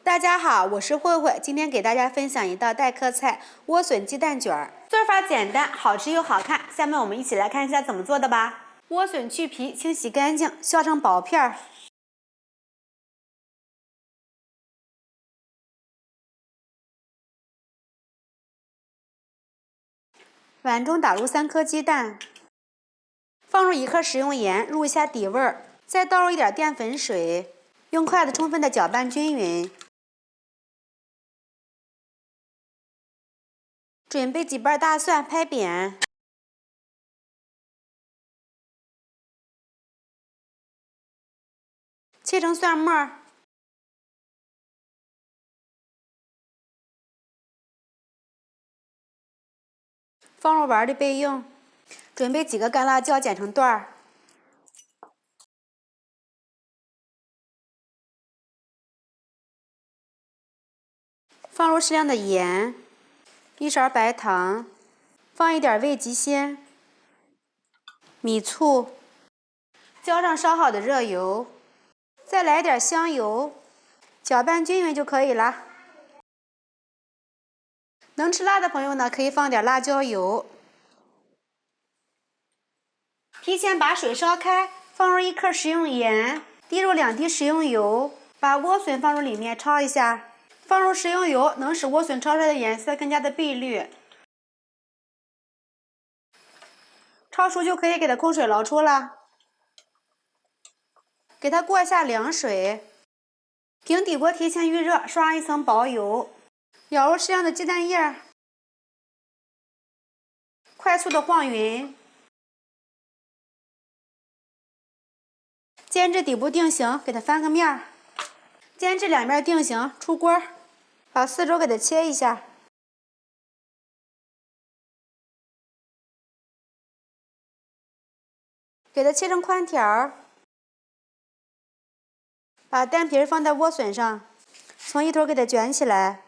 大家好，我是慧慧，今天给大家分享一道代客菜——莴笋鸡蛋卷儿。做法简单，好吃又好看。下面我们一起来看一下怎么做的吧。莴笋去皮，清洗干净，削成薄片儿。碗中打入3颗鸡蛋，放入1克食用盐，入一下底味儿，再倒入一点淀粉水，用筷子充分的搅拌均匀。准备几瓣大蒜，拍扁，切成蒜末，放入碗里备用。准备几个干辣椒，剪成段儿，放入适量的盐，1勺白糖，放一点味极鲜、米醋，浇上烧好的热油，再来点香油，搅拌均匀就可以了。能吃辣的朋友呢，可以放点辣椒油。提前把水烧开，放入1克食用盐，滴入2滴食用油，把莴笋放入里面焯一下。放入食用油能使莴笋焯出来的颜色更加的碧绿。焯熟就可以给它控水捞出了。给它过一下凉水，平底锅提前预热，刷上一层薄油，舀入适量的鸡蛋液，快速的晃匀。煎至底部定型，给它翻个面儿，煎至2面定型，出锅，把四周给它切一下，给它切成宽条，把蛋皮放在莴笋上，从一头给它卷起来，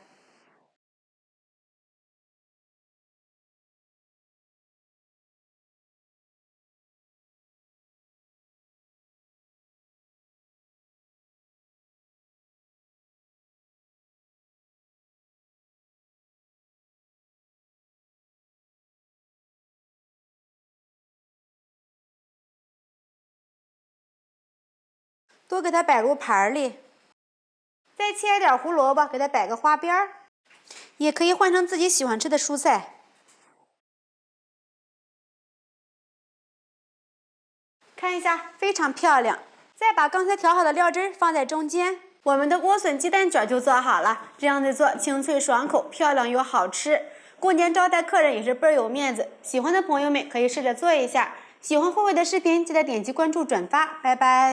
都给它摆入盘里。再切一点胡萝卜，给它摆个花边儿，也可以换成自己喜欢吃的蔬菜。看一下，非常漂亮。再把刚才调好的料汁放在中间，我们的莴笋鸡蛋卷就做好了。这样子做，清脆爽口，漂亮又好吃。过年招待客人也是倍儿有面子。喜欢的朋友们可以试着做一下。喜欢慧慧的视频，记得点击关注、转发，拜拜。